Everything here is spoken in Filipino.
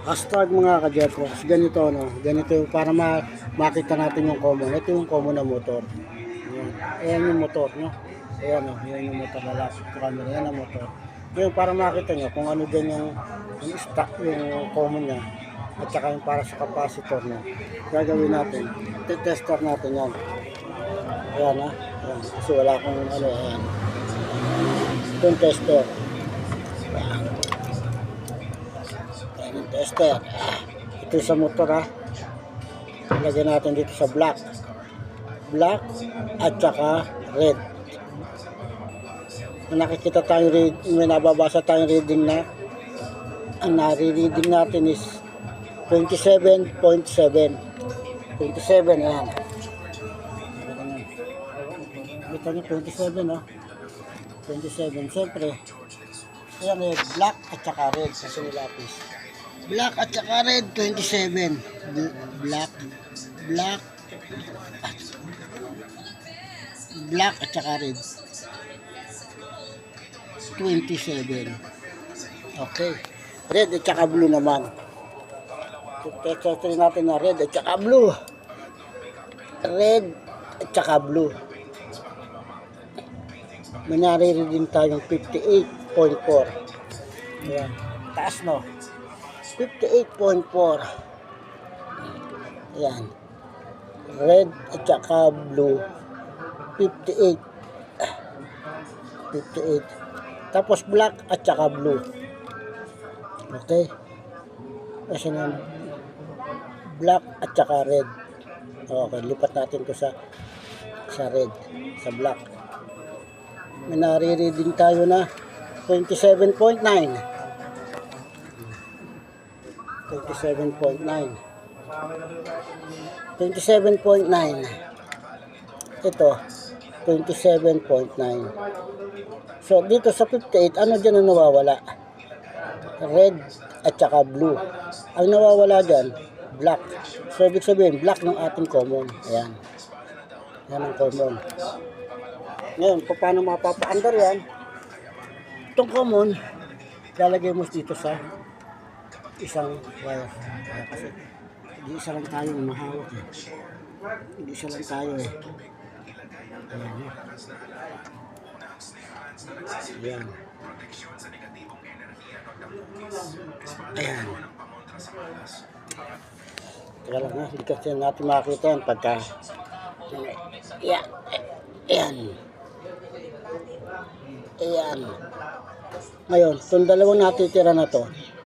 Hashtag mga ka-Jetbox, ganito no, ganito yung para makita natin yung common. Ito yung common na motor. Ayan, ayan yung motor no. Ayan o, ayan yung motor na last camera, ayan ang motor. Ngayon para makita nyo kung ano din yung stock, yung common niya at saka yung para sa capacitor niya. Gagawin natin, tester natin yan. Ayan ha, ayan. Kasi wala akong ano, ayan. Ito yung tester. Ayan. Ayan yung tester. Ito sa motor ha. Lagyan natin dito sa black at saka red. Nakikita tayong may nababasa tayong reading na ang nare-reading natin is 27.7. 27, ayan. Kita nyo 27 no? 27, siyempre ayan eh, black at saka red kasi nilapis. Black at saka red, 27. Black at saka red, 27. Okay. Red at saka blue naman. Test natin na red at saka blue. Red at saka blue. May naririnig tayong 58.4. Ayan. Taas no. 58.4. Ayan. Red at saka blue. 58. Tapos black at saka blue. Okay. Kasi na black at saka red. Okay, lipat natin to sa red, sa black. May nare-reading tayo na 27.9. 27.9. Ito 27.9. So dito sa 58, ano dyan ang nawawala? Red at saka blue. Ang nawawala dyan, black. So ibig sabihin, black ng ating common. Ayan. Yan ang common. Ngayon, paano mapapaandar yan? Itong common, lalagay mo dito sa isang wire. Kasi hindi isa lang tayo mahawak eh. Hindi isa lang tayo eh. Ayan. Ayan. Ayan. Kaya lang ha, hindi kasi natin makita yan pagka ayan. Ayan. Ayan. Ngayon, itong dalawang natitira na to,